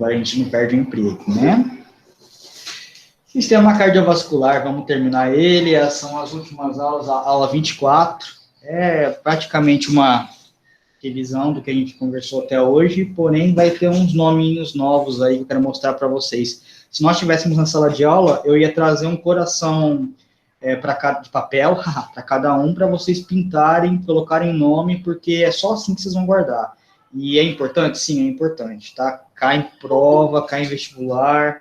Agora a gente não perde o emprego, né? Sistema cardiovascular, vamos terminar ele, são as últimas aulas, a aula 24, é praticamente uma revisão do que a gente conversou até hoje, porém vai ter uns nominhos novos aí que eu quero mostrar para vocês. Se nós estivéssemos na sala de aula, eu ia trazer um coração de papel para cada um, para vocês pintarem, colocarem nome, porque é só assim que vocês vão guardar. E é importante? Sim, é importante, tá? Cai em prova, cai em vestibular,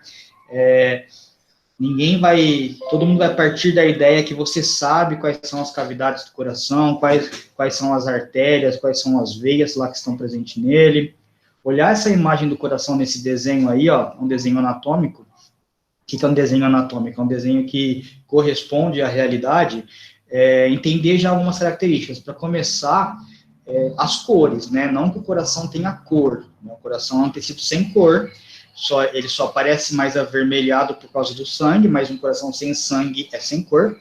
todo mundo vai partir da ideia que você sabe quais são as cavidades do coração, quais são as artérias, quais são as veias lá que estão presentes nele. Olhar essa imagem do coração nesse desenho aí, ó, um desenho anatômico. O que é um desenho anatômico? É um desenho que corresponde à realidade, entender já algumas características. Para começar, as cores, né? Não que o coração tenha cor, né? O coração é um tecido sem cor, ele só parece mais avermelhado por causa do sangue, mas um coração sem sangue é sem cor.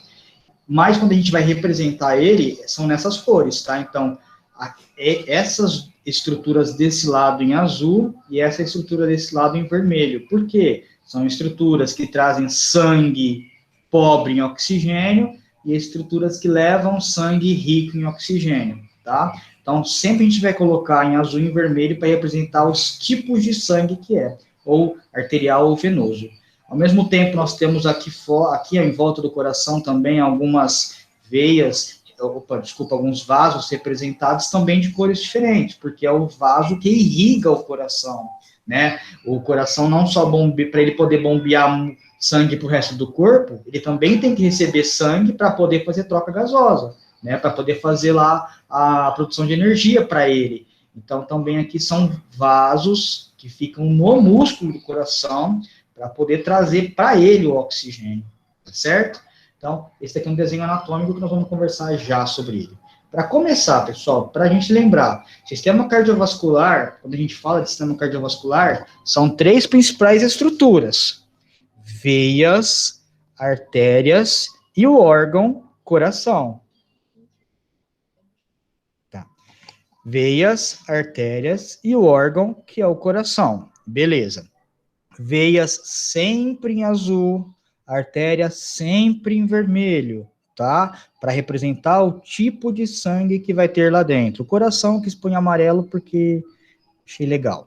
Mas quando a gente vai representar ele, são nessas cores, tá? Então, essas estruturas desse lado em azul e essa estrutura desse lado em vermelho. Por quê? São estruturas que trazem sangue pobre em oxigênio e estruturas que levam sangue rico em oxigênio, tá? Então, sempre a gente vai colocar em azul e em vermelho para representar os tipos de sangue que é, ou arterial ou venoso. Ao mesmo tempo, nós temos aqui em volta do coração também algumas veias, alguns vasos representados também de cores diferentes, porque é o vaso que irriga o coração, né? O coração não só para ele poder bombear sangue para o resto do corpo, ele também tem que receber sangue para poder fazer troca gasosa, né? Para poder fazer lá a produção de energia para ele. Então, também aqui são vasos que ficam no músculo do coração para poder trazer para ele o oxigênio, tá certo? Então, esse aqui é um desenho anatômico que nós vamos conversar já sobre ele. Para começar, pessoal, para a gente lembrar, sistema cardiovascular, quando a gente fala de sistema cardiovascular, são 3 principais estruturas: veias, artérias e o órgão coração. Tá. Veias, artérias e o órgão que é o coração. Beleza. Veias sempre em azul, artéria sempre em vermelho, tá? Para representar o tipo de sangue que vai ter lá dentro. O coração que expõe amarelo porque achei legal.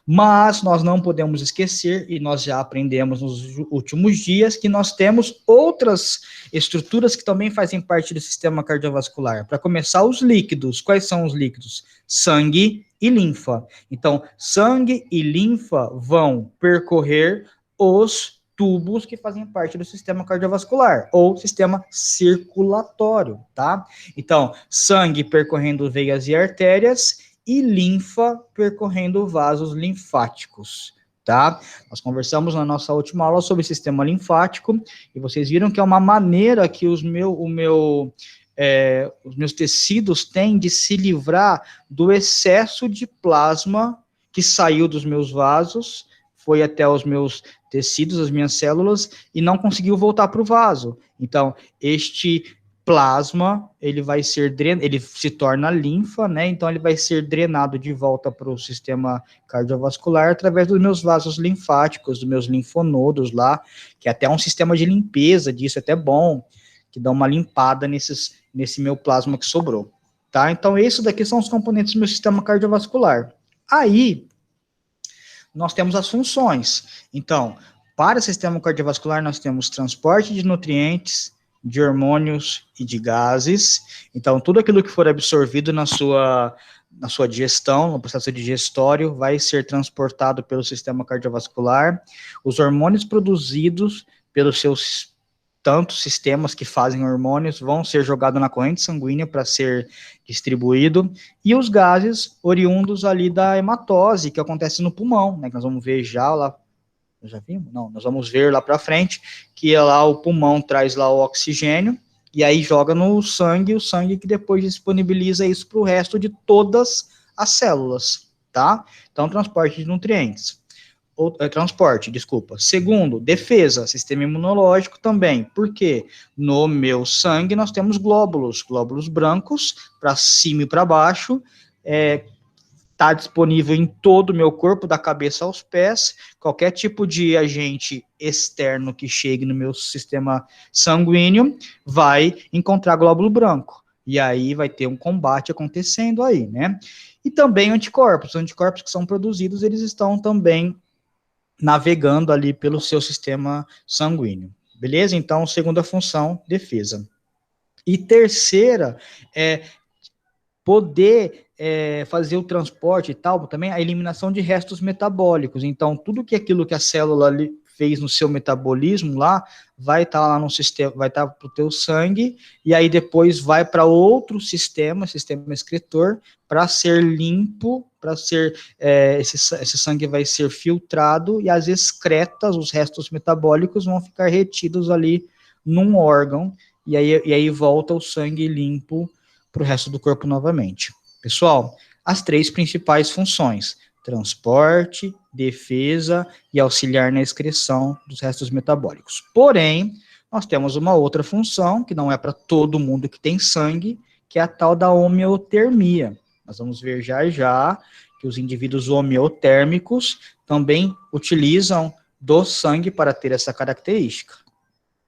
Mas nós não podemos esquecer, e nós já aprendemos nos últimos dias, que nós temos outras estruturas que também fazem parte do sistema cardiovascular. Para começar, os líquidos. Quais são os líquidos? Sangue e linfa. Então, sangue e linfa vão percorrer os tubos que fazem parte do sistema cardiovascular, ou sistema circulatório, tá? Então, sangue percorrendo veias e artérias, e linfa percorrendo vasos linfáticos, tá? Nós conversamos na nossa última aula sobre o sistema linfático, e vocês viram que é uma maneira que os meus tecidos têm de se livrar do excesso de plasma que saiu dos meus vasos, foi até os meus tecidos, as minhas células, e não conseguiu voltar para o vaso. Então, este plasma, ele se torna linfa, né? Então ele vai ser drenado de volta para o sistema cardiovascular através dos meus vasos linfáticos, dos meus linfonodos lá, que é até um sistema de limpeza disso, é até bom, que dá uma limpada nesse meu plasma que sobrou, tá? Então esses daqui são os componentes do meu sistema cardiovascular. Aí, nós temos as funções. Então, para o sistema cardiovascular, nós temos transporte de nutrientes, de hormônios e de gases. Então, tudo aquilo que for absorvido na sua digestão, no processo digestório, vai ser transportado pelo sistema cardiovascular. Os hormônios produzidos pelos seus tantos sistemas que fazem hormônios vão ser jogados na corrente sanguínea para ser distribuído, e os gases oriundos ali da hematose, que acontece no pulmão, né, que nós vamos ver já lá. Já vimos? Não, nós vamos ver lá para frente, que é lá o pulmão traz lá o oxigênio, e aí joga no sangue, o sangue que depois disponibiliza isso para o resto de todas as células, tá? Então, transporte de nutrientes. Segundo, defesa, sistema imunológico também. Por quê? No meu sangue nós temos glóbulos brancos, para cima e para baixo, está disponível em todo o meu corpo, da cabeça aos pés. Qualquer tipo de agente externo que chegue no meu sistema sanguíneo vai encontrar glóbulo branco. E aí vai ter um combate acontecendo aí, né? E também anticorpos. Os anticorpos que são produzidos, eles estão também navegando ali pelo seu sistema sanguíneo. Beleza? Então, segunda função, defesa. E terceira, poder fazer o transporte e tal, também a eliminação de restos metabólicos. Então, tudo que aquilo que a célula ali fez no seu metabolismo lá, vai estar lá no sistema, vai estar para o teu sangue, e aí depois vai para outro sistema excretor, para ser limpo, para ser, esse sangue vai ser filtrado, e as excretas, os restos metabólicos, vão ficar retidos ali num órgão, e aí volta o sangue limpo para o resto do corpo novamente. Pessoal, as três principais funções: transporte, defesa e auxiliar na excreção dos restos metabólicos. Porém, nós temos uma outra função, que não é para todo mundo que tem sangue, que é a tal da homeotermia. Nós vamos ver já que os indivíduos homeotérmicos também utilizam do sangue para ter essa característica.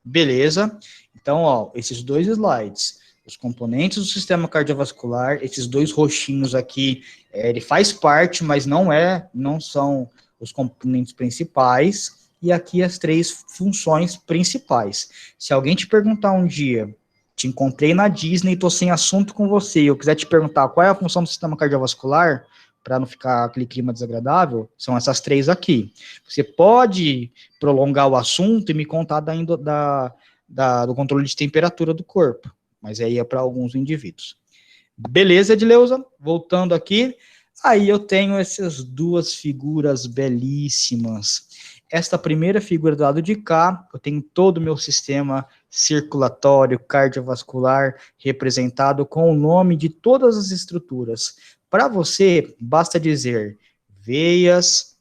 Beleza? Então, ó, esses dois slides, os componentes do sistema cardiovascular, esses dois roxinhos aqui, ele faz parte, mas não são os componentes principais, e aqui as três funções principais. Se alguém te perguntar um dia, te encontrei na Disney, tô sem assunto com você, e eu quiser te perguntar qual é a função do sistema cardiovascular, para não ficar aquele clima desagradável, são essas três aqui. Você pode prolongar o assunto e me contar do controle de temperatura do corpo, mas aí é para alguns indivíduos. Beleza, Edileuza? Voltando aqui, aí eu tenho essas duas figuras belíssimas. Esta primeira figura do lado de cá, eu tenho todo o meu sistema circulatório, cardiovascular, representado com o nome de todas as estruturas. Para você, basta dizer veias,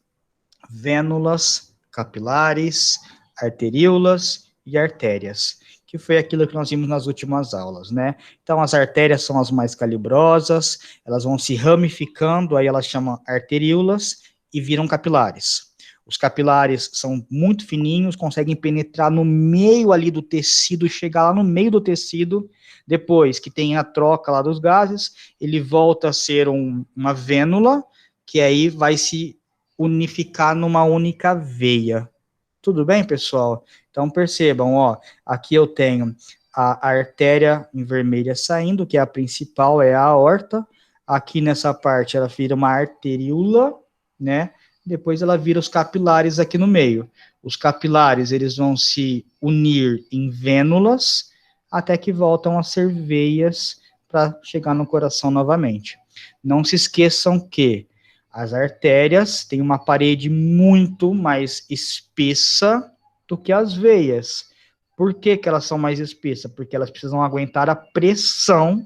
vênulas, capilares, arteríolas e artérias, que foi aquilo que nós vimos nas últimas aulas, né? Então, as artérias são as mais calibrosas, elas vão se ramificando, aí elas chamam arteríolas e viram capilares. Os capilares são muito fininhos, conseguem penetrar no meio ali do tecido, chegar lá no meio do tecido. Depois que tem a troca lá dos gases, ele volta a ser uma vênula, que aí vai se unificar numa única veia. Tudo bem, pessoal? Então, percebam, ó, aqui eu tenho a artéria em vermelha saindo, que é a principal, é a aorta. Aqui nessa parte ela vira uma arteríola, né? Depois ela vira os capilares aqui no meio. Os capilares, eles vão se unir em vênulas, até que voltam a ser veias para chegar no coração novamente. Não se esqueçam que as artérias têm uma parede muito mais espessa do que as veias. Por que elas são mais espessas? Porque elas precisam aguentar a pressão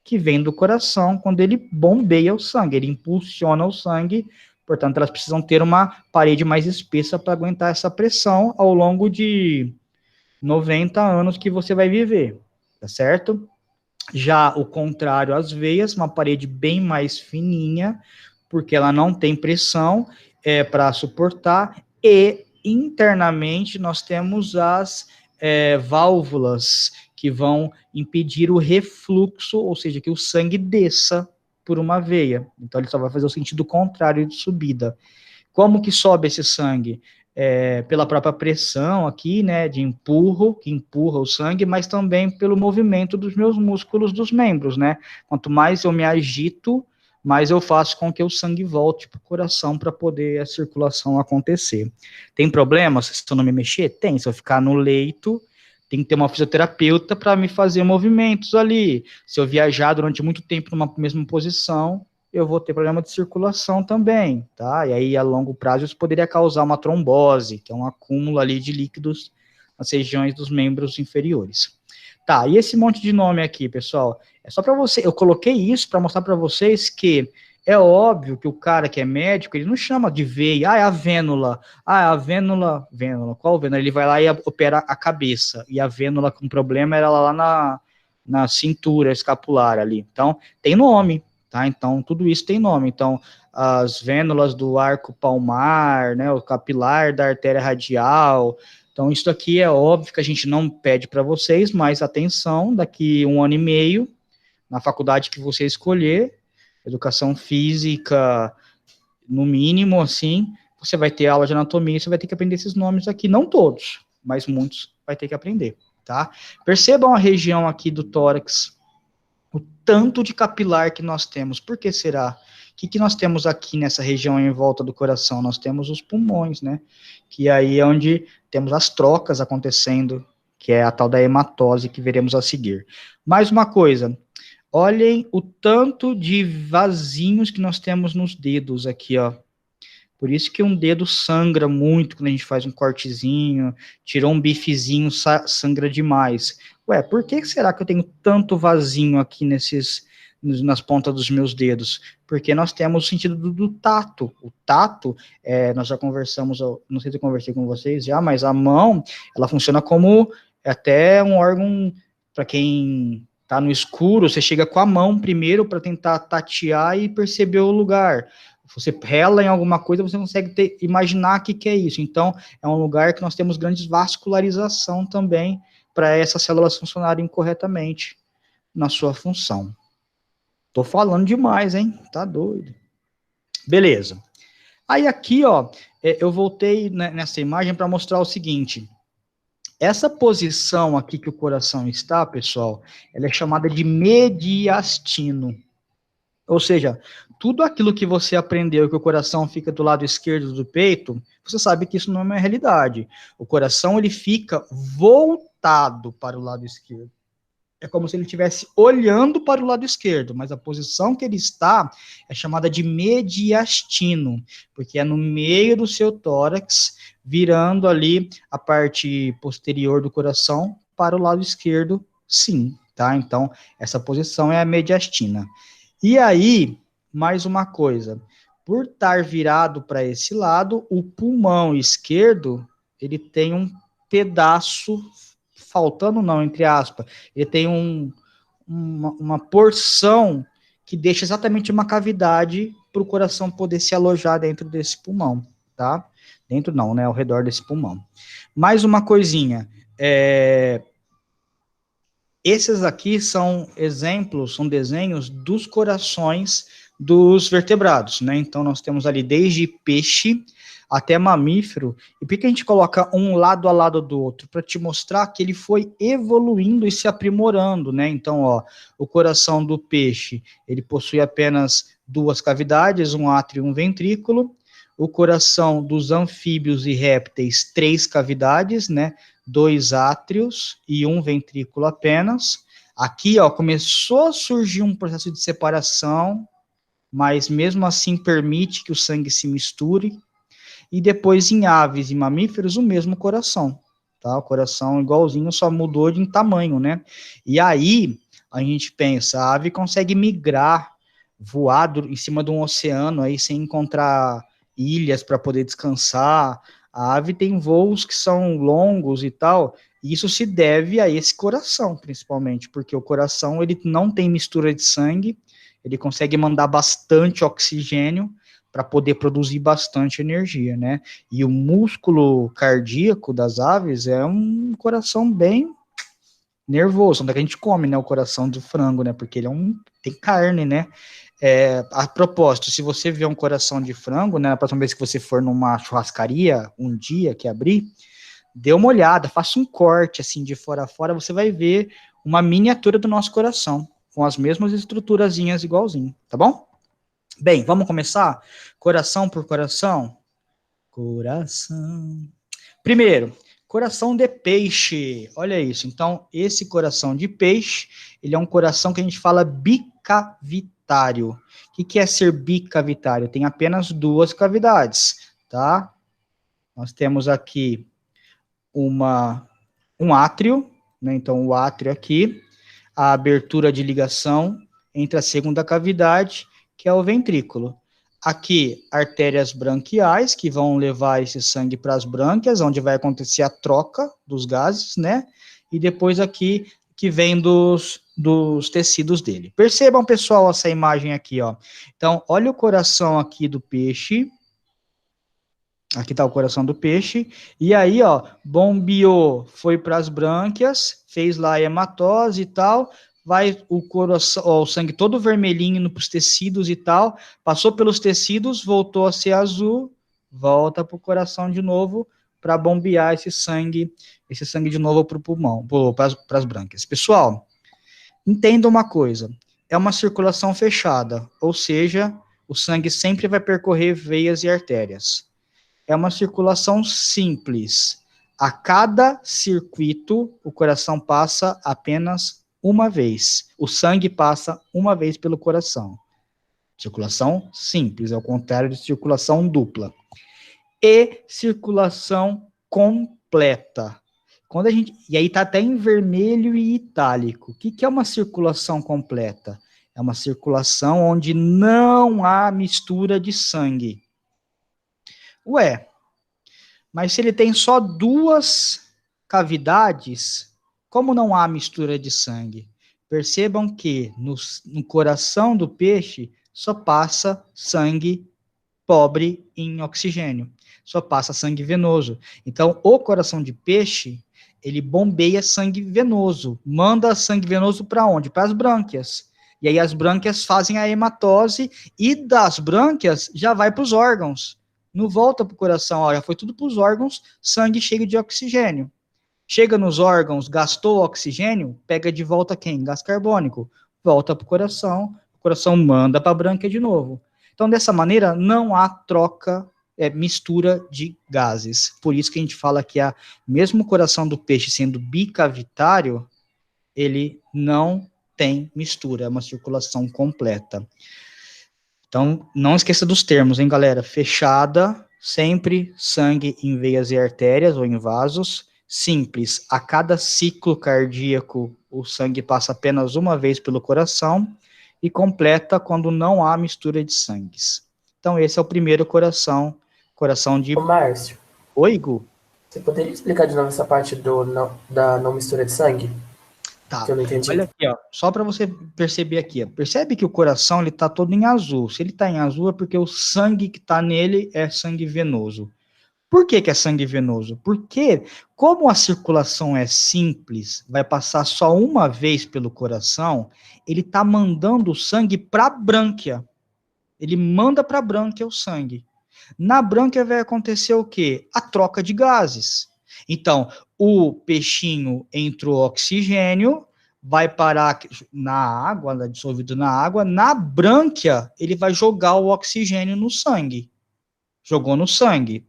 que vem do coração quando ele bombeia o sangue, ele impulsiona o sangue. Portanto, elas precisam ter uma parede mais espessa para aguentar essa pressão ao longo de 90 anos que você vai viver, tá certo? Já o contrário, as veias, uma parede bem mais fininha, porque ela não tem pressão para suportar, e internamente nós temos as válvulas que vão impedir o refluxo, ou seja, que o sangue desça por uma veia. Então ele só vai fazer o sentido contrário de subida. Como que sobe esse sangue? Pela própria pressão aqui, né, que empurra o sangue, mas também pelo movimento dos meus músculos dos membros, né? Quanto mais eu me agito, mais eu faço com que o sangue volte para o coração para poder a circulação acontecer. Tem problema se eu não me mexer? Tem. Se eu ficar no leito, tem que ter uma fisioterapeuta para me fazer movimentos ali. Se eu viajar durante muito tempo numa mesma posição, eu vou ter problema de circulação também, tá? E aí, a longo prazo, isso poderia causar uma trombose, que é um acúmulo ali de líquidos nas regiões dos membros inferiores. Tá, e esse monte de nome aqui, pessoal, é só para você, eu coloquei isso para mostrar para vocês que é óbvio que o cara que é médico, ele não chama de veia, é a vênula, qual vênula? Ele vai lá e opera a cabeça, e a vênula com problema era lá na cintura escapular ali, então tem nome, tá? Então tudo isso tem nome, então as vênulas do arco palmar, né, o capilar da artéria radial. Então, isso aqui é óbvio que a gente não pede para vocês, mas atenção, daqui 1 ano e meio, na faculdade que você escolher, educação física, no mínimo, assim, você vai ter aula de anatomia, você vai ter que aprender esses nomes aqui, não todos, mas muitos vai ter que aprender, tá? Percebam a região aqui do tórax, o tanto de capilar que nós temos. Por que será? O que nós temos aqui nessa região em volta do coração? Nós temos os pulmões, né? Que aí é onde temos as trocas acontecendo, que é a tal da hematose que veremos a seguir. Mais uma coisa, olhem o tanto de vasinhos que nós temos nos dedos aqui, ó. Por isso que um dedo sangra muito quando a gente faz um cortezinho, tirou um bifezinho, sangra demais. Ué, por que será que eu tenho tanto vasinho aqui nas pontas dos meus dedos? Porque nós temos o sentido do tato. O tato, nós já conversamos, não sei se eu conversei com vocês já, mas a mão, ela funciona como até um órgão, para quem está no escuro, você chega com a mão primeiro para tentar tatear e perceber o lugar. Você rela em alguma coisa, você consegue imaginar o que é isso. Então, é um lugar que nós temos grande vascularização também para essas células funcionarem corretamente na sua função. Tô falando demais, hein? Tá doido. Beleza. Aí aqui, ó, eu voltei nessa imagem para mostrar o seguinte. Essa posição aqui que o coração está, pessoal, ela é chamada de mediastino. Ou seja, tudo aquilo que você aprendeu que o coração fica do lado esquerdo do peito, você sabe que isso não é uma realidade. O coração, ele fica voltado para o lado esquerdo. É como se ele estivesse olhando para o lado esquerdo, mas a posição que ele está é chamada de mediastino, porque é no meio do seu tórax, virando ali a parte posterior do coração para o lado esquerdo, sim, tá? Então, essa posição é a mediastina. E aí, mais uma coisa, por estar virado para esse lado, o pulmão esquerdo, ele tem um pedaço, faltando não, entre aspas, ele tem uma porção que deixa exatamente uma cavidade para o coração poder se alojar dentro desse pulmão, tá? Dentro não, né, ao redor desse pulmão. Mais uma coisinha, esses aqui são exemplos, são desenhos dos corações dos vertebrados, né? Então, nós temos ali desde peixe até mamífero. E por que a gente coloca um lado a lado do outro? Para te mostrar que ele foi evoluindo e se aprimorando, né? Então, ó, o coração do peixe, ele possui apenas 2 cavidades, um átrio e um ventrículo. O coração dos anfíbios e répteis, 3 cavidades, né? 2 átrios e um ventrículo apenas. Aqui, ó, começou a surgir um processo de separação, mas mesmo assim permite que o sangue se misture. E depois, em aves e mamíferos, o mesmo coração, tá? O coração igualzinho, só mudou de tamanho, né? E aí, a gente pensa, a ave consegue migrar, voar em cima de um oceano, aí sem encontrar ilhas para poder descansar. A ave tem voos que são longos e tal, e isso se deve a esse coração, principalmente, porque o coração, ele não tem mistura de sangue, ele consegue mandar bastante oxigênio para poder produzir bastante energia, né? E o músculo cardíaco das aves é um coração bem nervoso, onde a gente come, né, o coração do frango, né, porque ele tem carne, né? A propósito, se você vê um coração de frango, né, a próxima vez que você for numa churrascaria, um dia que abrir, dê uma olhada, faça um corte, assim, de fora a fora, você vai ver uma miniatura do nosso coração, com as mesmas estruturazinhas igualzinho, tá bom? Bem, vamos começar? Coração por coração? Coração. Primeiro, coração de peixe, olha isso. Então, esse coração de peixe, ele é um coração que a gente fala bicavitário. O que é ser bicavitário? Tem apenas 2 cavidades, tá? Nós temos aqui um átrio, né? Então, o átrio aqui, a abertura de ligação entre a segunda cavidade, que é o ventrículo. Aqui, artérias branquiais, que vão levar esse sangue para as brânquias, onde vai acontecer a troca dos gases, né? E depois aqui, que vem dos dos tecidos dele. Percebam, pessoal, essa imagem aqui, ó. Então, olha o coração aqui do peixe. Aqui está o coração do peixe. E aí, ó, bombeou, foi para as brânquias, fez lá a hematose e tal, vai o coração, ó, o sangue todo vermelhinho indo para os tecidos e tal, passou pelos tecidos, voltou a ser azul, volta para o coração de novo para bombear esse sangue de novo para o pulmão, para as brânquias. Pessoal, entenda uma coisa, é uma circulação fechada, ou seja, o sangue sempre vai percorrer veias e artérias. É uma circulação simples. A cada circuito, o coração passa apenas uma vez. O sangue passa uma vez pelo coração. Circulação simples, ao contrário de circulação dupla. E circulação completa. Quando a gente, e aí está até em vermelho e itálico. O que é uma circulação completa? É uma circulação onde não há mistura de sangue. Ué, mas se ele tem só 2 cavidades, como não há mistura de sangue? Percebam que no coração do peixe só passa sangue pobre em oxigênio, só passa sangue venoso. Então, o coração de peixe, ele bombeia sangue venoso, manda sangue venoso para onde? Para as brânquias. E aí as brânquias fazem a hematose e das brânquias já vai para os órgãos. Não volta para o coração, ó, já foi tudo para os órgãos, sangue cheio de oxigênio. Chega nos órgãos, gastou oxigênio, pega de volta quem? Gás carbônico. Volta para o coração manda para a brânquia de novo. Então, dessa maneira, não há troca, mistura de gases. Por isso que a gente fala que mesmo o coração do peixe sendo bicavitário, ele não tem mistura, é uma circulação completa. Então, não esqueça dos termos, hein, galera? Fechada, sempre sangue em veias e artérias ou em vasos. Simples, a cada ciclo cardíaco, o sangue passa apenas uma vez pelo coração. E completa quando não há mistura de sangues. Então, esse é o primeiro coração de... Ô, Márcio. Oi, Gu? Você poderia explicar de novo essa parte da não mistura de sangue? Tá, Que eu não entendi. olha aqui, ó, só para você perceber aqui, ó. Percebe que o coração, ele tá todo em azul. Se ele tá em azul é porque o sangue que tá nele é sangue venoso. Por que é sangue venoso? Porque, como a circulação é simples, vai passar só uma vez pelo coração, ele tá mandando o sangue para a brânquia. Ele manda para a brânquia o sangue. Na brânquia vai acontecer o quê? A troca de gases. Então, o peixinho entra o oxigênio, vai parar na água, dissolvido na água, na brânquia ele vai jogar o oxigênio no sangue. Jogou no sangue.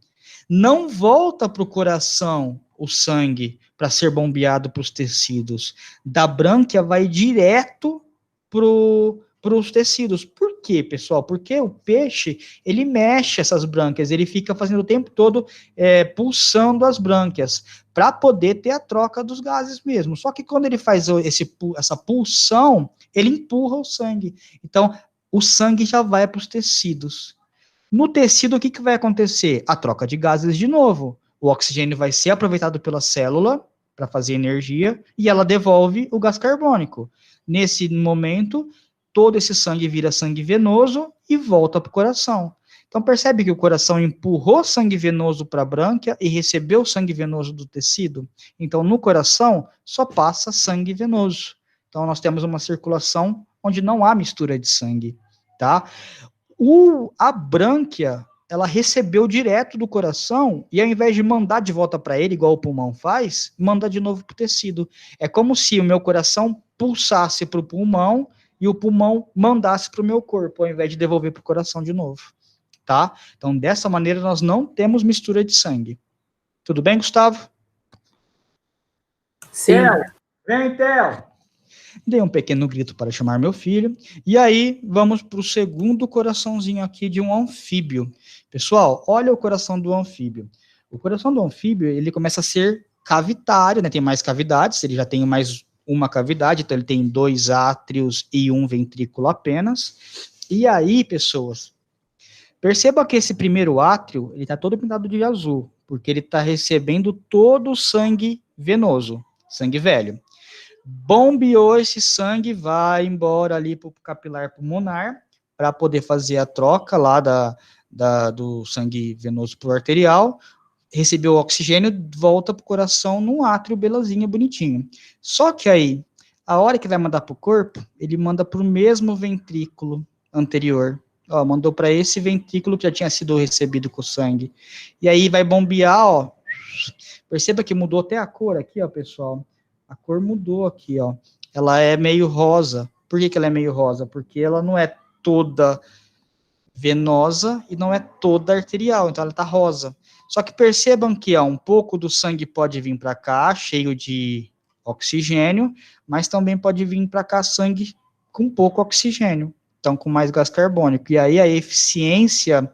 Não volta para o coração o sangue para ser bombeado para os tecidos. Da brânquia vai direto para os tecidos. Por quê, pessoal? Porque o peixe, ele mexe essas brânquias, ele fica fazendo o tempo todo pulsando as brânquias, para poder ter a troca dos gases mesmo. Só que quando ele faz essa pulsão, ele empurra o sangue. Então, o sangue já vai para os tecidos. No tecido, o que vai acontecer? A troca de gases de novo. O oxigênio vai ser aproveitado pela célula para fazer energia e ela devolve o gás carbônico. Nesse momento, todo esse sangue vira sangue venoso e volta para o coração. Então, percebe que o coração empurrou sangue venoso para a brânquia e recebeu sangue venoso do tecido? Então, no coração, só passa sangue venoso. Então, nós temos uma circulação onde não há mistura de sangue, tá? A brânquia, ela recebeu direto do coração e ao invés de mandar de volta para ele, igual o pulmão faz, manda de novo para o tecido. É como se o meu coração pulsasse para o pulmão e o pulmão mandasse para o meu corpo, ao invés de devolver para o coração de novo, tá? Então, dessa maneira, nós não temos mistura de sangue. Tudo bem, Gustavo? Sim. Vem, Theo! Dei um pequeno grito para chamar meu filho, e aí vamos para o segundo coraçãozinho aqui de um anfíbio. Pessoal, olha o coração do anfíbio. O coração do anfíbio, ele começa a ser cavitário, né? Tem mais cavidades, ele já tem mais uma cavidade, então ele tem 2 átrios e 1 ventrículo apenas. E aí, pessoas, perceba que esse primeiro átrio, ele está todo pintado de azul, porque ele está recebendo todo o sangue venoso, sangue velho. Bombeou esse sangue, vai embora ali para o capilar pulmonar, para poder fazer a troca lá do sangue venoso para o arterial, recebeu o oxigênio, volta para o coração num átrio belezinha, bonitinho. Só que aí, a hora que vai mandar para o corpo, ele manda para o mesmo ventrículo anterior. Ó, mandou para esse ventrículo que já tinha sido recebido com o sangue. E aí vai bombear, ó. Perceba que mudou até a cor aqui, ó, pessoal. A cor mudou aqui, ó. Ela é meio rosa. Por que ela é meio rosa? Porque ela não é toda venosa e não é toda arterial, então ela tá rosa. Só que percebam que ó, um pouco do sangue pode vir para cá, cheio de oxigênio, mas também pode vir para cá sangue com pouco oxigênio, então com mais gás carbônico. E aí a eficiência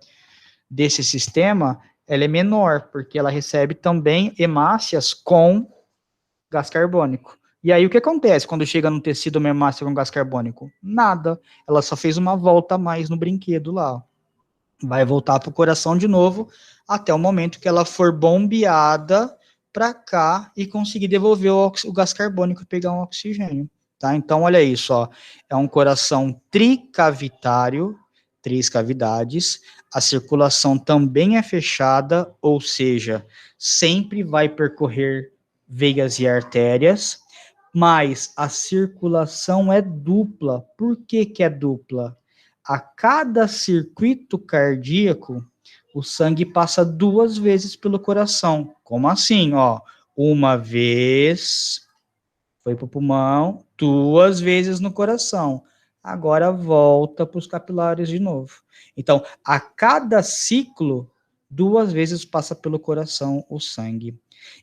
desse sistema, ela é menor, porque ela recebe também hemácias com gás carbônico. E aí o que acontece quando chega no tecido uma hemácia com gás carbônico? Nada. Ela só fez uma volta a mais no brinquedo lá. Vai voltar para o coração de novo até o momento que ela for bombeada para cá e conseguir devolver o gás carbônico e pegar um oxigênio. Tá? Então, olha isso, ó. É um coração tricavitário, 3 cavidades, a circulação também é fechada, ou seja, sempre vai percorrer veias e artérias, mas a circulação é dupla. Por que que é dupla? A cada circuito cardíaco, o sangue passa 2 vezes pelo coração. Como assim? Ó, uma vez foi para o pulmão, 2 vezes no coração. Agora volta para os capilares de novo. Então, a cada ciclo, 2 vezes passa pelo coração o sangue.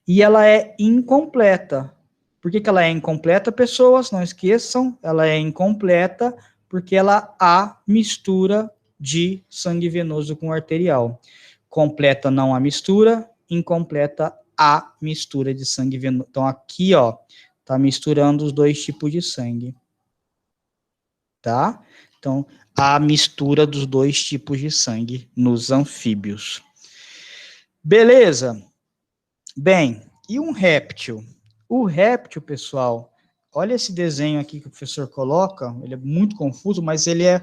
E ela é incompleta. Por que ela é incompleta, pessoas? Não esqueçam, ela é incompleta porque ela há mistura de sangue venoso com arterial. Completa não há mistura, incompleta há mistura de sangue venoso. Então, aqui, ó, tá misturando os 2 tipos de sangue. Tá? Então, a mistura dos 2 tipos de sangue nos anfíbios. Beleza? Bem, e um réptil? O réptil, pessoal, olha esse desenho aqui que o professor coloca, ele é muito confuso, mas ele é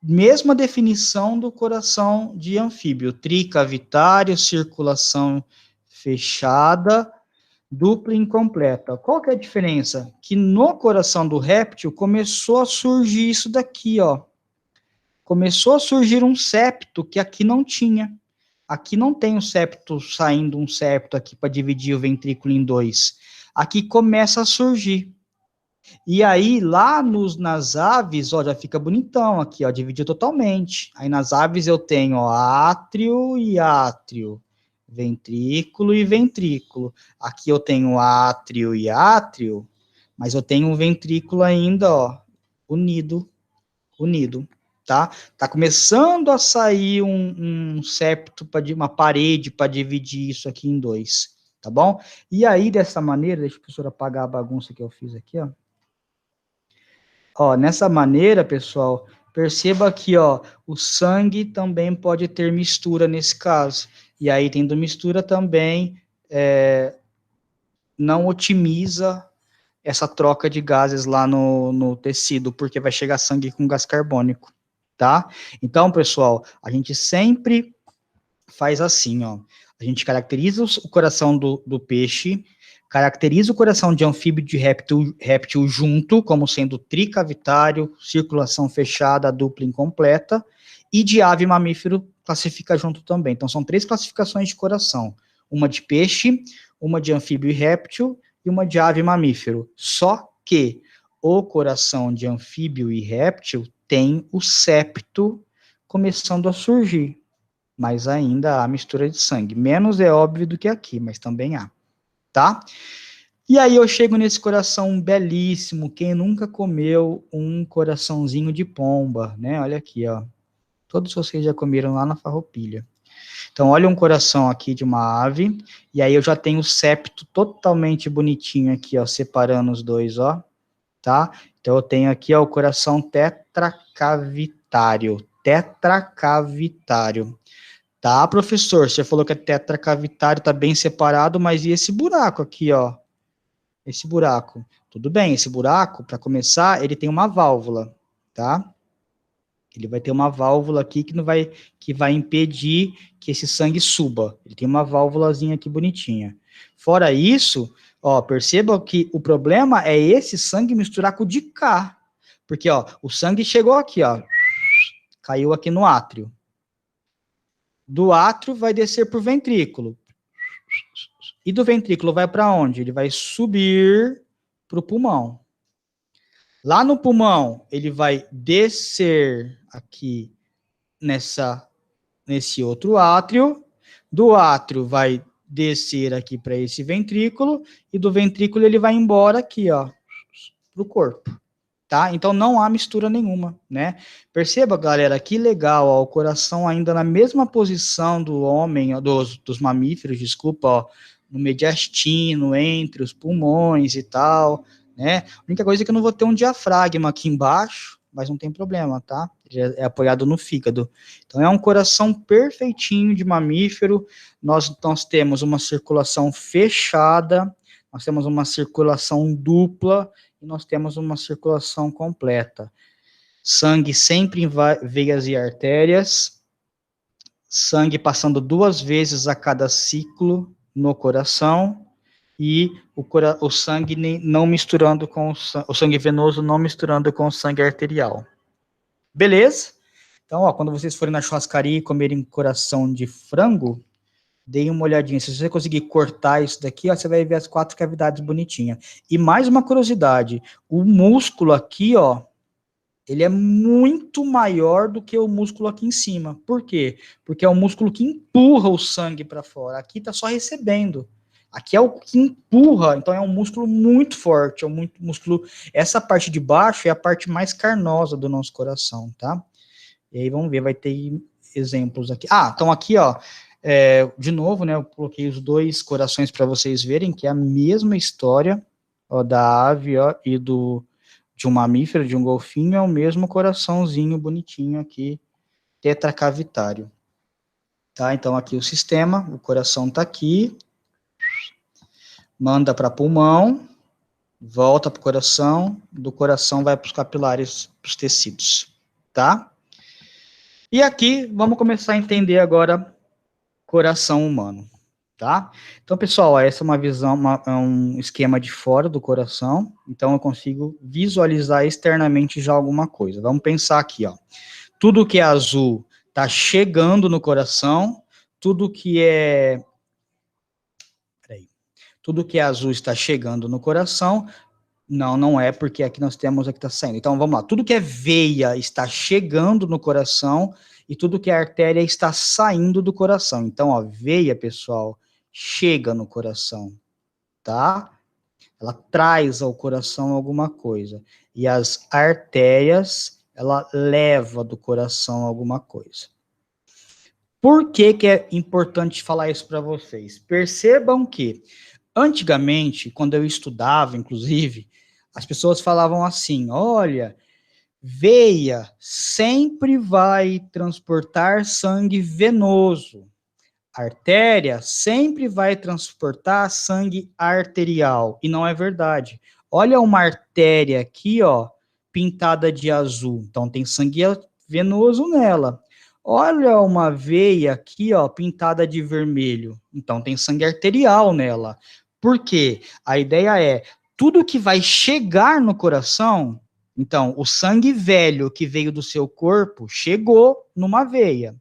mesma definição do coração de anfíbio, tricavitário, circulação fechada, dupla incompleta. Qual que é a diferença? Que no coração do réptil começou a surgir isso daqui, ó. Começou a surgir um septo que aqui não tinha. Aqui não tem um septo saindo um septo aqui para dividir o ventrículo em 2. Aqui começa a surgir. E aí, lá nas aves, ó, já fica bonitão aqui, ó, dividiu totalmente. Aí nas aves eu tenho, ó, átrio e átrio, ventrículo e ventrículo. Aqui eu tenho átrio e átrio, mas eu tenho um ventrículo ainda, ó, unido, tá? Tá começando a sair um septo, uma parede para dividir isso aqui em 2, tá bom? E aí, dessa maneira, deixa a professora apagar a bagunça que eu fiz aqui, ó. Ó, nessa maneira, pessoal, perceba aqui, ó, o sangue também pode ter mistura nesse caso. E aí, tendo mistura também, não otimiza essa troca de gases lá no tecido, porque vai chegar sangue com gás carbônico, tá? Então, pessoal, a gente sempre faz assim, ó. A gente caracteriza o coração do peixe, caracteriza o coração de anfíbio e de réptil junto, como sendo tricavitário, circulação fechada, dupla incompleta, e de ave e mamífero classifica junto também. Então, são 3 classificações de coração. Uma de peixe, uma de anfíbio e réptil, e uma de ave e mamífero. Só que o coração de anfíbio e réptil tem o septo começando a surgir, mas ainda há mistura de sangue. Menos é óbvio do que aqui, mas também há, tá? E aí eu chego nesse coração belíssimo, quem nunca comeu um coraçãozinho de pomba, né? Olha aqui, ó. Todos vocês já comeram lá na Farroupilha. Então, olha um coração aqui de uma ave, e aí eu já tenho o septo totalmente bonitinho aqui, ó, separando os 2, ó, tá? Então, eu tenho aqui, ó, o coração tetracavitário, Tá, professor, você falou que é tetracavitário, tá bem separado, mas e esse buraco aqui, ó? esse buraco. Tudo bem, esse buraco, para começar, ele tem uma válvula, tá? Ele vai ter uma válvula aqui que vai impedir que esse sangue suba. Ele tem uma válvulazinha aqui bonitinha. Fora isso, ó, perceba que o problema é esse sangue misturar com o de cá. Porque, ó, o sangue chegou aqui, ó, caiu aqui no átrio. Do átrio vai descer para o ventrículo. E do ventrículo vai para onde? Ele vai subir para o pulmão. Lá no pulmão, ele vai descer aqui nesse outro átrio. Do átrio vai descer aqui para esse ventrículo. E do ventrículo ele vai embora aqui, ó, para o corpo. Tá? Então não há mistura nenhuma, né? Perceba, galera, que legal, ó, o coração ainda na mesma posição do homem, ó, dos mamíferos, desculpa, ó, no mediastino, entre os pulmões e tal, né? A única coisa é que eu não vou ter um diafragma aqui embaixo, mas não tem problema, tá? Ele é apoiado no fígado. Então é um coração perfeitinho de mamífero. Nós temos uma circulação fechada, nós temos uma circulação dupla, e nós temos uma circulação completa. Sangue sempre em veias e artérias, sangue passando 2 vezes a cada ciclo no coração, e o sangue não misturando com o sangue venoso não misturando com o sangue arterial. Beleza? Então, ó, quando vocês forem na churrascaria e comerem coração de frango, deem uma olhadinha. Se você conseguir cortar isso daqui, ó, você vai ver as 4 cavidades bonitinhas. E mais uma curiosidade, o músculo aqui, ó, ele é muito maior do que o músculo aqui em cima. Por quê? Porque é o músculo que empurra o sangue para fora. Aqui tá só recebendo. Aqui é o que empurra, então é um músculo muito forte, é um músculo. Essa parte de baixo é a parte mais carnosa do nosso coração, tá? E aí vamos ver, vai ter exemplos aqui. Ah, então aqui, ó, de novo, né, eu coloquei os 2 corações para vocês verem que é a mesma história, ó, da ave, ó, e de um mamífero, de um golfinho, é o mesmo coraçãozinho bonitinho aqui, tetracavitário. Tá, então aqui o sistema, o coração tá aqui, manda para pulmão, volta para o coração, do coração vai para os capilares, para os tecidos, tá? E aqui, vamos começar a entender agora coração humano, tá? Então, pessoal, essa é uma visão, é um esquema de fora do coração, então eu consigo visualizar externamente já alguma coisa. Vamos pensar aqui, ó. Tudo que é azul está chegando no coração, tudo que é... Tudo que é azul está chegando no coração. Não é, porque aqui nós temos aqui está saindo. Então, vamos lá. Tudo que é veia está chegando no coração e tudo que é artéria está saindo do coração. Então, ó, veia, pessoal, chega no coração, tá? Ela traz ao coração alguma coisa. E as artérias, ela leva do coração alguma coisa. Por que é importante falar isso para vocês? Percebam que, antigamente, quando eu estudava, inclusive, as pessoas falavam assim, olha, veia sempre vai transportar sangue venoso, artéria sempre vai transportar sangue arterial, e não é verdade. Olha uma artéria aqui, ó, pintada de azul, então tem sangue venoso nela. Olha uma veia aqui, ó, pintada de vermelho, então tem sangue arterial nela. Por quê? A ideia é, tudo que vai chegar no coração, então, o sangue velho que veio do seu corpo chegou numa veia.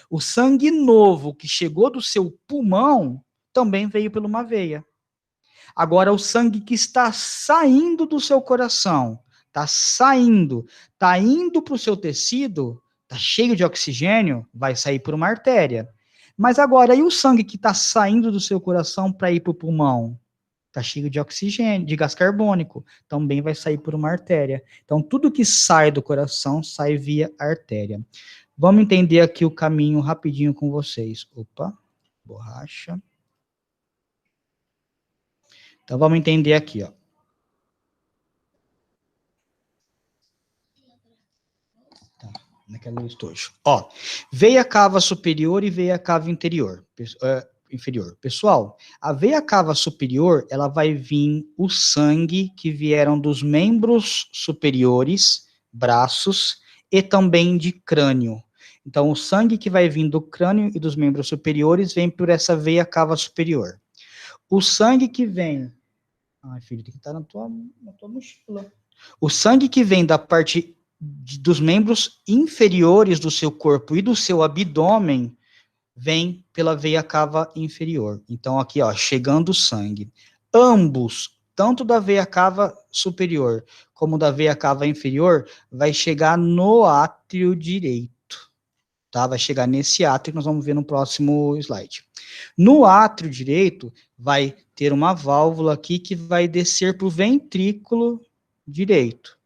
O sangue novo que chegou do seu pulmão também veio por uma veia. Agora, o sangue que está saindo do seu coração, está indo para o seu tecido, está cheio de oxigênio, vai sair por uma artéria. Mas agora, e o sangue que está saindo do seu coração para ir para o pulmão? Está cheio de oxigênio, de gás carbônico, também vai sair por uma artéria. Então, tudo que sai do coração sai via artéria. Vamos entender aqui o caminho rapidinho com vocês. Opa, borracha. Então, vamos entender aqui, ó. Tá, naquela estojo. Ó, veia cava superior e veia cava interior. inferior. Pessoal, a veia cava superior, ela vai vir o sangue que vieram dos membros superiores, braços, e também de crânio. Então, o sangue que vai vir do crânio e dos membros superiores vem por essa veia cava superior. O sangue que vem... Ai, filho, tem que estar na tua mochila. O sangue que vem da parte dos membros inferiores do seu corpo e do seu abdômen vem pela veia cava inferior. Então, aqui, ó, chegando o sangue. Ambos, tanto da veia cava superior como da veia cava inferior, vai chegar no átrio direito, tá? Vai chegar nesse átrio que nós vamos ver no próximo slide. No átrio direito, vai ter uma válvula aqui que vai descer para o ventrículo direito.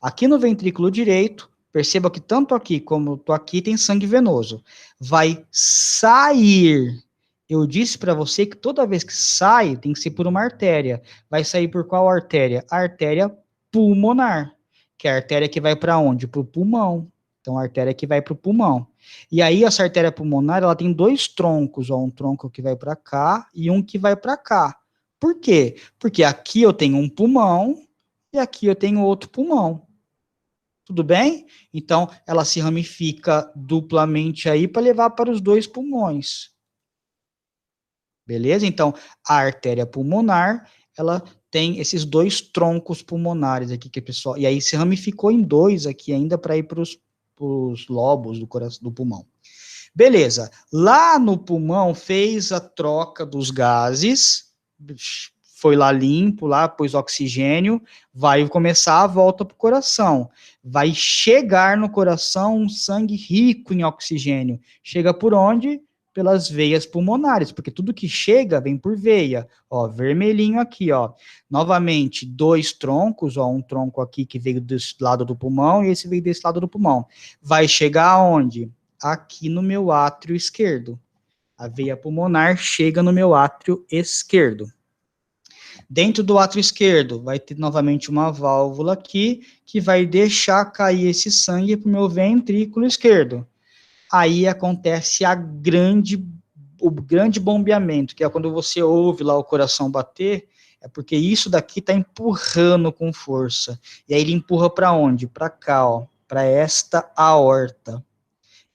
Aqui no ventrículo direito, perceba que tanto aqui como aqui tem sangue venoso. Vai sair. Eu disse para você que toda vez que sai, tem que ser por uma artéria. Vai sair por qual artéria? A artéria pulmonar, que é a artéria que vai para onde? Para o pulmão. Então, a artéria que vai para o pulmão. E aí, essa artéria pulmonar, ela tem dois troncos, ó, um tronco que vai para cá e um que vai para cá. Por quê? Porque aqui eu tenho um pulmão e aqui eu tenho outro pulmão. Tudo bem? Então, ela se ramifica duplamente aí para levar para os dois pulmões. Beleza? Então, a artéria pulmonar, ela tem esses dois troncos pulmonares aqui, que pessoal, e aí se ramificou em dois aqui ainda para ir para os lobos do coração, do pulmão. Beleza. Lá no pulmão fez a troca dos gases, foi lá limpo, lá pôs oxigênio, vai começar a volta para o coração. Vai chegar no coração um sangue rico em oxigênio. Chega por onde? Pelas veias pulmonares, porque tudo que chega vem por veia. Ó, vermelhinho aqui, ó. Novamente, dois troncos, ó, um tronco aqui que veio desse lado do pulmão e esse veio desse lado do pulmão. Vai chegar aonde? Aqui no meu átrio esquerdo. A veia pulmonar chega no meu átrio esquerdo. Dentro do átrio esquerdo, vai ter novamente uma válvula aqui, que vai deixar cair esse sangue para o meu ventrículo esquerdo. Aí acontece o grande bombeamento, que é quando você ouve lá o coração bater, é porque isso daqui está empurrando com força. E aí ele empurra para onde? Para cá, ó, para esta aorta.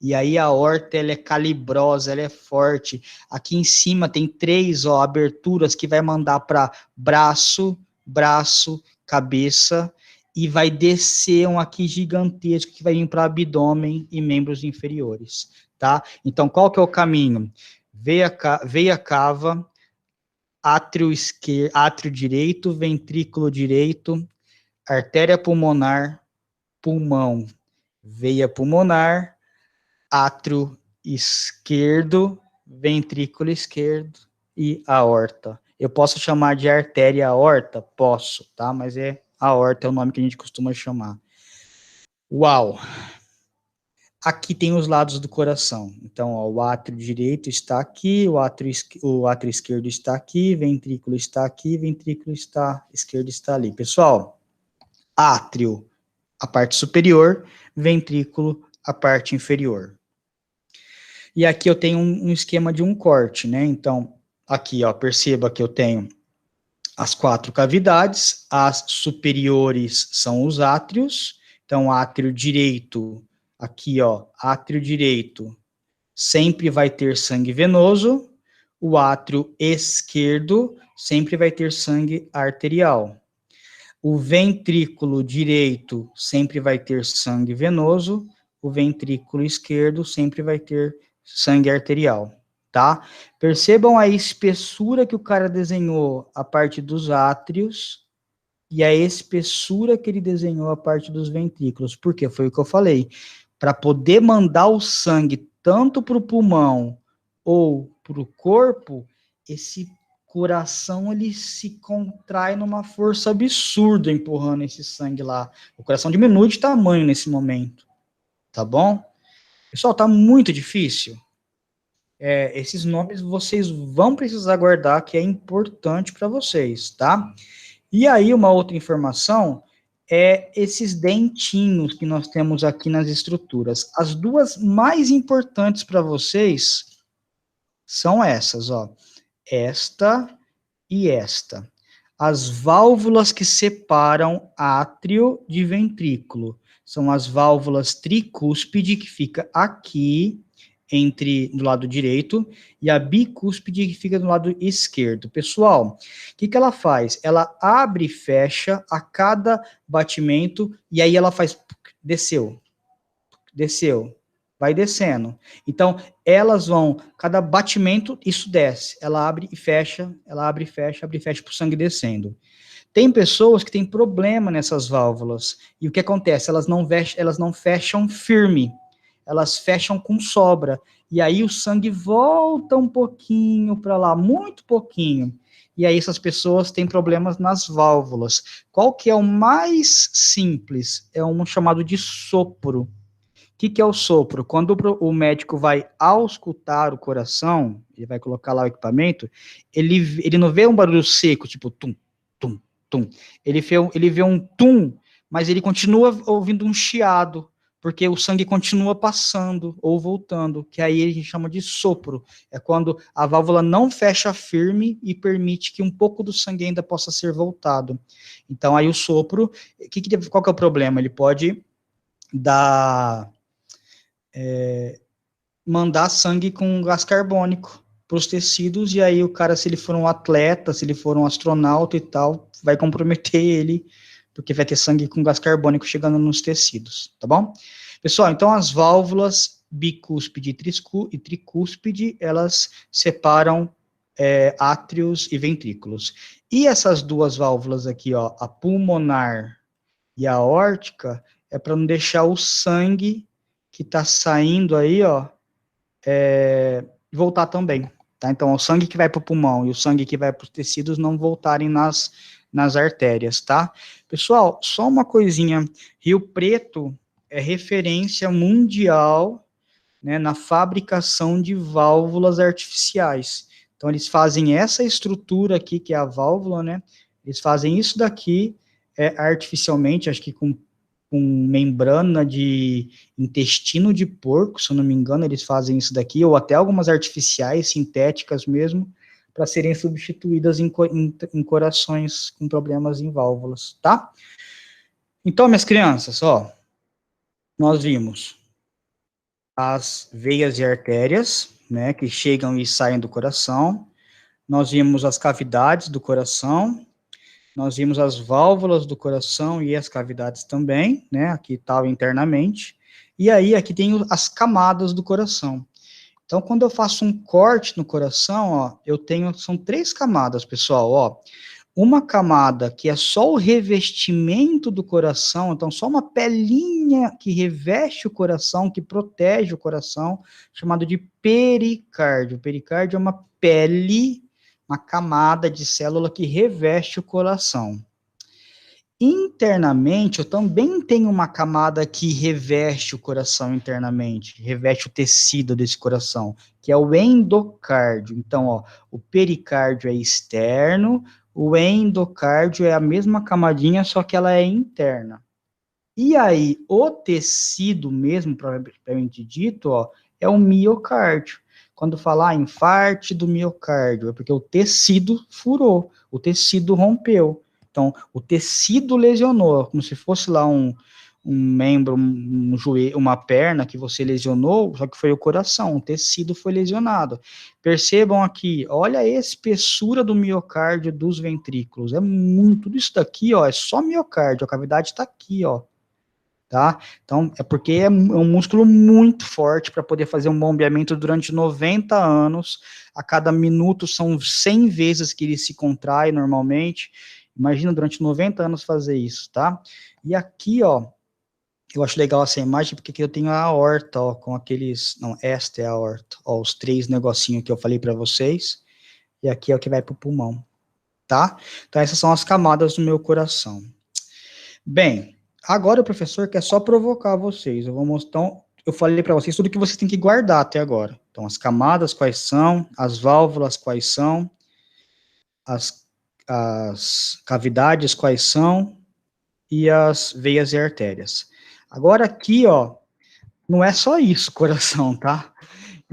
E aí a aorta, ela é calibrosa, ela é forte. Aqui em cima tem 3, ó, aberturas que vai mandar para braço, cabeça, e vai descer um aqui gigantesco que vai vir para abdômen e membros inferiores, tá? Então, qual que é o caminho? Veia cava, átrio direito, ventrículo direito, artéria pulmonar, pulmão, veia pulmonar, átrio esquerdo, ventrículo esquerdo e aorta. Eu posso chamar de artéria aorta? Posso, tá? Mas aorta é o nome que a gente costuma chamar. Uau! Aqui tem os lados do coração. Então, ó, o átrio direito está aqui, o átrio esquerdo está aqui, ventrículo está aqui, ventrículo esquerdo está ali. Pessoal, átrio, a parte superior, ventrículo, a parte inferior. E aqui eu tenho um esquema de um corte, né? Então, aqui, ó, perceba que eu tenho as 4 cavidades, as superiores são os átrios, então, átrio direito, aqui, ó, átrio direito, sempre vai ter sangue venoso, o átrio esquerdo sempre vai ter sangue arterial. O ventrículo direito sempre vai ter sangue venoso, o ventrículo esquerdo sempre vai ter sangue arterial, tá? Percebam a espessura que o cara desenhou a parte dos átrios e a espessura que ele desenhou a parte dos ventrículos. Por quê? Foi o que eu falei. Para poder mandar o sangue tanto para o pulmão ou para o corpo, esse coração, ele se contrai numa força absurda empurrando esse sangue lá. O coração diminui de tamanho nesse momento, tá bom? Pessoal, tá muito difícil. Esses nomes vocês vão precisar guardar, que é importante para vocês, tá? E aí, uma outra informação é esses dentinhos que nós temos aqui nas estruturas. As duas mais importantes para vocês são essas, ó. Esta e esta. As válvulas que separam átrio de ventrículo. São as válvulas tricúspide, que fica aqui, do lado direito, e a bicúspide, que fica do lado esquerdo. Pessoal, o que ela faz? Ela abre e fecha a cada batimento, e aí ela faz, desceu, vai descendo. Então, elas vão, cada batimento, isso desce. Ela abre e fecha, abre e fecha para o sangue descendo. Tem pessoas que têm problema nessas válvulas. E o que acontece? Elas não fecham firme. Elas fecham com sobra. E aí o sangue volta um pouquinho para lá, muito pouquinho. E aí essas pessoas têm problemas nas válvulas. Qual que é o mais simples? É um chamado de sopro. O que é o sopro? Quando o médico vai auscultar o coração, ele vai colocar lá o equipamento, ele não vê um barulho seco, tipo tum, tum, tum. Ele vê um tum, mas ele continua ouvindo um chiado, porque o sangue continua passando ou voltando, que aí a gente chama de sopro. É quando a válvula não fecha firme e permite que um pouco do sangue ainda possa ser voltado. Então aí o sopro, qual que é o problema? Ele pode mandar sangue com gás carbônico para os tecidos, e aí o cara, se ele for um atleta, se ele for um astronauta e tal, vai comprometer ele, porque vai ter sangue com gás carbônico chegando nos tecidos, tá bom? Pessoal, então as válvulas bicúspide e tricúspide, elas separam átrios e ventrículos. E essas duas válvulas aqui, ó, a pulmonar e a aórtica, é para não deixar o sangue que está saindo aí, ó, voltar também, tá? Então, o sangue que vai para o pulmão e o sangue que vai para os tecidos não voltarem nas artérias, tá? Pessoal, só uma coisinha, Rio Preto é referência mundial, né, na fabricação de válvulas artificiais. Então, eles fazem essa estrutura aqui, que é a válvula, né? Eles fazem isso daqui artificialmente, acho que com membrana de intestino de porco, se eu não me engano, eles fazem isso daqui, ou até algumas artificiais, sintéticas mesmo, para serem substituídas em corações com problemas em válvulas, tá? Então, minhas crianças, ó, nós vimos as veias e artérias, né, que chegam e saem do coração, nós vimos as cavidades do coração, nós vimos as válvulas do coração e as cavidades também, né, aqui tal internamente, e aí aqui tem as camadas do coração. Então, quando eu faço um corte no coração, ó, são 3 camadas, pessoal, ó, uma camada que é só o revestimento do coração, então só uma pelinha que reveste o coração, que protege o coração, chamado de pericárdio. O pericárdio é uma pele, uma camada de célula que reveste o coração. Internamente, eu também tenho uma camada que reveste o coração internamente, reveste o tecido desse coração, que é o endocárdio. Então, ó, o pericárdio é externo, o endocárdio é a mesma camadinha, só que ela é interna. E aí, o tecido mesmo, propriamente dito, ó, é o miocárdio. Quando falar infarte do miocárdio, é porque o tecido furou, o tecido rompeu. Então, o tecido lesionou, como se fosse lá um membro, um joelho, uma perna que você lesionou, só que foi o coração, o tecido foi lesionado. Percebam aqui, olha a espessura do miocárdio dos ventrículos, tudo isso daqui, ó, é só miocárdio, a cavidade está aqui, ó, tá? Então, é porque é um músculo muito forte para poder fazer um bombeamento durante 90 anos, a cada minuto são 100 vezes que ele se contrai normalmente, imagina durante 90 anos fazer isso, tá? E aqui, ó, eu acho legal essa imagem, porque aqui eu tenho a aorta, ó, com aqueles, não, esta é a aorta, ó, os 3 negocinhos que eu falei para vocês, e aqui é o que vai pro pulmão, tá? Então, essas são as camadas do meu coração. Bem, agora o professor quer só provocar vocês, eu vou mostrar, eu falei para vocês tudo que vocês têm que guardar até agora. Então, as camadas quais são, as válvulas quais são, as cavidades quais são, e as veias e artérias. Agora aqui, ó, não é só isso, coração, tá?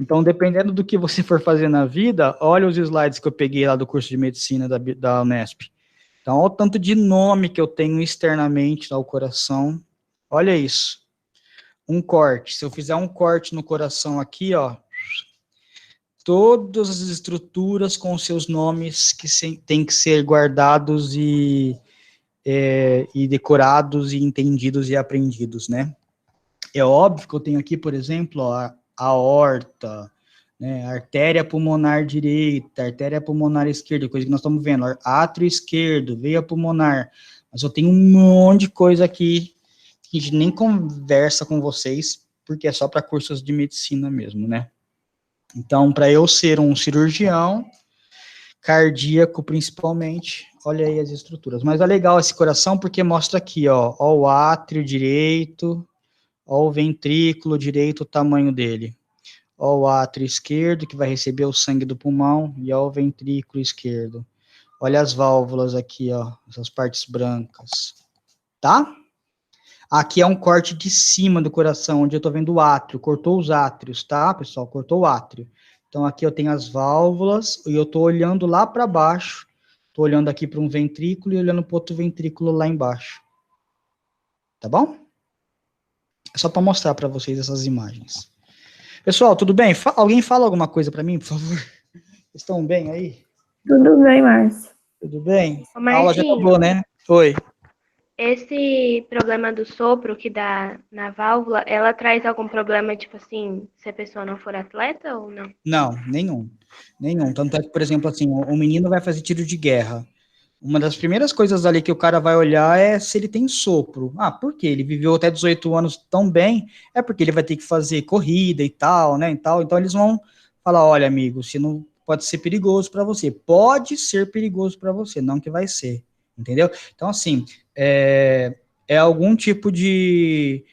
Então, dependendo do que você for fazer na vida, olha os slides que eu peguei lá do curso de medicina da Unesp. Então, olha o tanto de nome que eu tenho externamente ao coração. Olha isso. Um corte. Se eu fizer um corte no coração aqui, ó, todas as estruturas com seus nomes que têm que ser guardados e decorados e entendidos e aprendidos, né? É óbvio que eu tenho aqui, por exemplo, ó, a aorta, né, artéria pulmonar direita, artéria pulmonar esquerda, coisa que nós estamos vendo, átrio esquerdo, veia pulmonar, mas eu tenho um monte de coisa aqui que a gente nem conversa com vocês, porque é só para cursos de medicina mesmo, né? Então, para eu ser um cirurgião, cardíaco principalmente, olha aí as estruturas. Mas é legal esse coração porque mostra aqui, ó o átrio direito, ó o ventrículo direito, o tamanho dele. Ó o átrio esquerdo, que vai receber o sangue do pulmão, e ó o ventrículo esquerdo. Olha as válvulas aqui, ó, essas partes brancas. Tá? Aqui é um corte de cima do coração, onde eu tô vendo o átrio, cortou os átrios, tá, pessoal? Cortou o átrio. Então, aqui eu tenho as válvulas, e eu tô olhando lá para baixo, tô olhando aqui para um ventrículo e olhando para outro ventrículo lá embaixo. Tá bom? É só para mostrar para vocês essas imagens. Pessoal, tudo bem? Alguém fala alguma coisa para mim, por favor? Estão bem aí? Tudo bem, Márcio. Tudo bem? Ô, A aula já Marcinho, acabou, né? Oi. esse problema do sopro que dá na válvula, ela traz algum problema, tipo assim, se a pessoa não for atleta ou não? Não, nenhum. Nenhum. Tanto é que, por exemplo, assim, o menino vai fazer tiro de guerra. Uma das primeiras coisas ali que o cara vai olhar é se ele tem sopro. Ah, por quê? Ele viveu até 18 anos tão bem, é porque ele vai ter que fazer corrida e tal, né, e tal. Então eles vão falar, olha, amigo, se não pode ser perigoso para você. Pode ser perigoso para você, não que vai ser, entendeu? Então, assim, é algum tipo de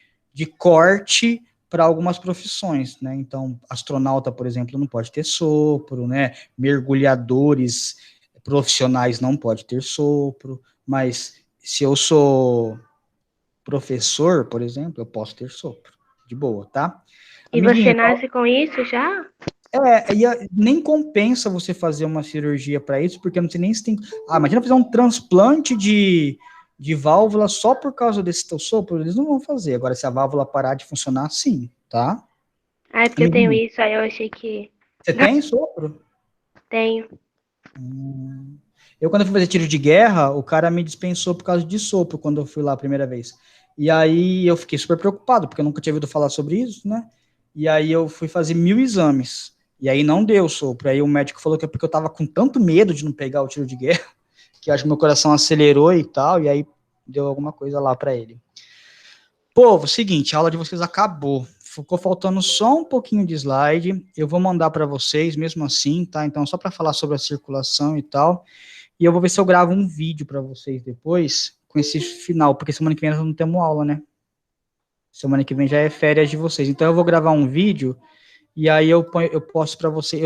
corte para algumas profissões, né? Então, astronauta, por exemplo, não pode ter sopro, né? Mergulhadores profissionais não pode ter sopro, mas se eu sou professor, por exemplo, eu posso ter sopro, de boa, tá? E você nasce com isso já? Nem compensa você fazer uma cirurgia para isso, porque eu não sei nem se tem... imagina fazer um transplante de válvula só por causa desse teu sopro, eles não vão fazer. Agora, se a válvula parar de funcionar, sim, tá? Ah, é porque eu tenho isso, aí eu achei que... Você tem sopro? Tenho. Eu, quando eu fui fazer tiro de guerra, o cara me dispensou por causa de sopro, quando eu fui lá a primeira vez. E aí eu fiquei super preocupado, porque eu nunca tinha ouvido falar sobre isso, né? E aí eu fui fazer 1000 exames. E aí não deu sopro. Aí o médico falou que é porque eu tava com tanto medo de não pegar o tiro de guerra, que acho que meu coração acelerou e tal, e aí deu alguma coisa lá pra ele. Povo, seguinte, a aula de vocês acabou. Ficou faltando só um pouquinho de slide. Eu vou mandar para vocês mesmo assim, tá? Então, só para falar sobre a circulação e tal. E eu vou ver se eu gravo um vídeo para vocês depois, com esse final, porque semana que vem nós não temos aula, né? Semana que vem já é férias de vocês. Então, eu vou gravar um vídeo, e aí eu posto para vocês.